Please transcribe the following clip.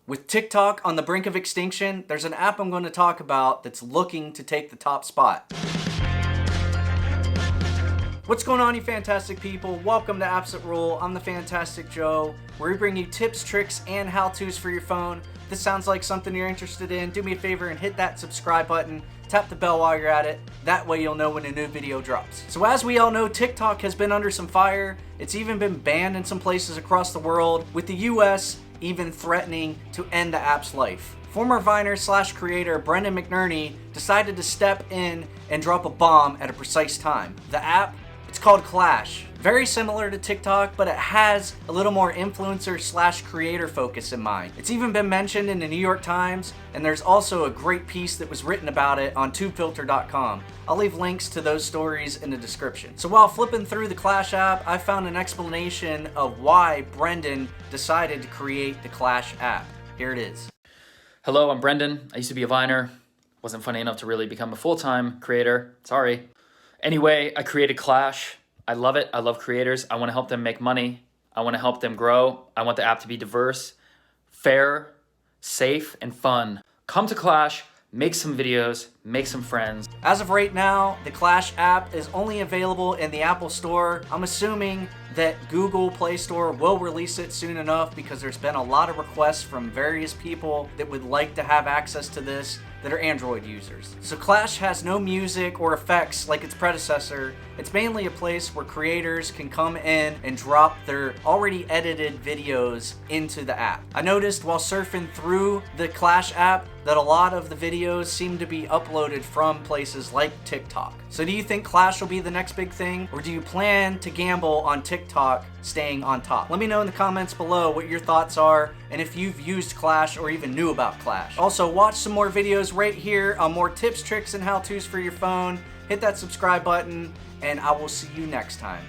With TikTok on the brink of extinction, there's an app I'm going to talk about that's looking to take the top spot. What's going on, you fantastic people? Welcome to Apps That Rule. I'm the Fantastic Joe, where we bring you tips, tricks, and how-tos for your phone. If this sounds like something you're interested in, do me a favor and hit that subscribe button. Tap the bell while you're at it. That way you'll know when a new video drops. So as we all know, TikTok has been under some fire. It's even been banned in some places across the world, with the US even threatening to end the app's life. Former Viner / creator Brendan McNerney decided to step in and drop a bomb at a precise time. The app, it's called Clash. Very similar to TikTok, but it has a little more influencer / creator focus in mind. It's even been mentioned in the New York Times, and there's also a great piece that was written about it on tubefilter.com. I'll leave links to those stories in the description. So while flipping through the Clash app, I found an explanation of why Brendan decided to create the Clash app. Here it is. Hello, I'm Brendan. I used to be a Viner. Wasn't funny enough to really become a full-time creator. Sorry. Anyway, I created Clash. I love it. I love creators. I want to help them make money. I want to help them grow. I want the app to be diverse, fair, safe, and fun. Come to Clash, make some videos, make some friends. As of right now, the Clash app is only available in the Apple Store. I'm assuming that Google Play Store will release it soon enough because there's been a lot of requests from various people that would like to have access to this that are Android users. So Clash has no music or effects like its predecessor. It's mainly a place where creators can come in and drop their already edited videos into the app. I noticed while surfing through the Clash app that a lot of the videos seem to be uploaded from places like TikTok. So do you think Clash will be the next big thing, or do you plan to gamble on TikTok staying on top? Let me know in the comments below what your thoughts are and if you've used Clash or even knew about Clash. Also, watch some more videos right here on more tips, tricks, and how-tos for your phone. Hit that subscribe button, and I will see you next time.